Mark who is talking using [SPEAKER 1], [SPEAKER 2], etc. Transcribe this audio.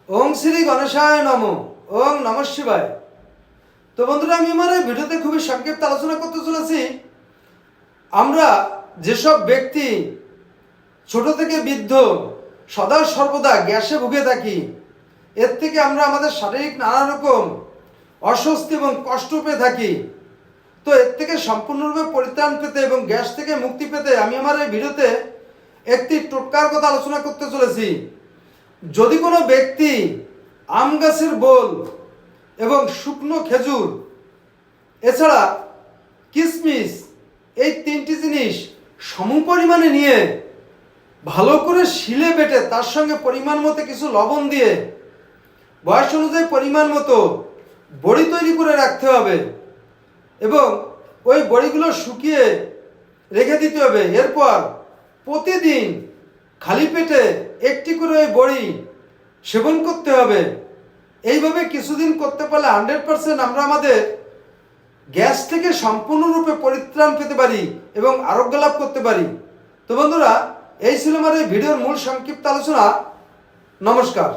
[SPEAKER 1] ওং শ্রী গণেশায় নম। ওং নমঃ শিবায়। তো বন্ধুরা, আমি আমার এই ভিডিওতে খুবই সংক্ষিপ্ত আলোচনা করতে চলেছি। আমরা যেসব ব্যক্তি ছোট থেকে বৃদ্ধ সদা সর্বদা গ্যাসে ভুগে থাকি, এর থেকে আমরা আমাদের শারীরিক নানা রকম অস্বস্তি এবং কষ্ট পেয়ে থাকি। তো এর থেকে সম্পূর্ণরূপে পরিত্রাণ পেতে এবং গ্যাস থেকে মুক্তি পেতে আমি আমার এই ভিডিওতে একটি টোটকার কথা আলোচনা করতে চলেছি। যদি কোনো ব্যক্তি আম গাছের বোল এবং শুকনো খেজুর এছাড়া কিশমিশ এই তিনটি জিনিস সমপরিমাণে নিয়ে ভালো করে শিলে বেটে তার সঙ্গে পরিমাণ মতো কিছু লবণ দিয়ে বয়স অনুযায়ী পরিমাণ মতো বড়ি তৈরি করে রাখতে হবে এবং ওই বড়িগুলো শুকিয়ে রেখে দিতে হবে। এরপর প্রতিদিন খালি পেটে একটি করে ওই বড়ি সেবন করতে হবে। এইভাবে কিছুদিন করতে পারলে 100% আমরা আমাদের গ্যাস থেকে সম্পূর্ণরূপে পরিত্রাণ পেতে পারি এবং আরোগ্য লাভ করতে পারি। তো বন্ধুরা, এই ছিল আমার এই ভিডিওর মূল সংক্ষিপ্ত আলোচনা। নমস্কার।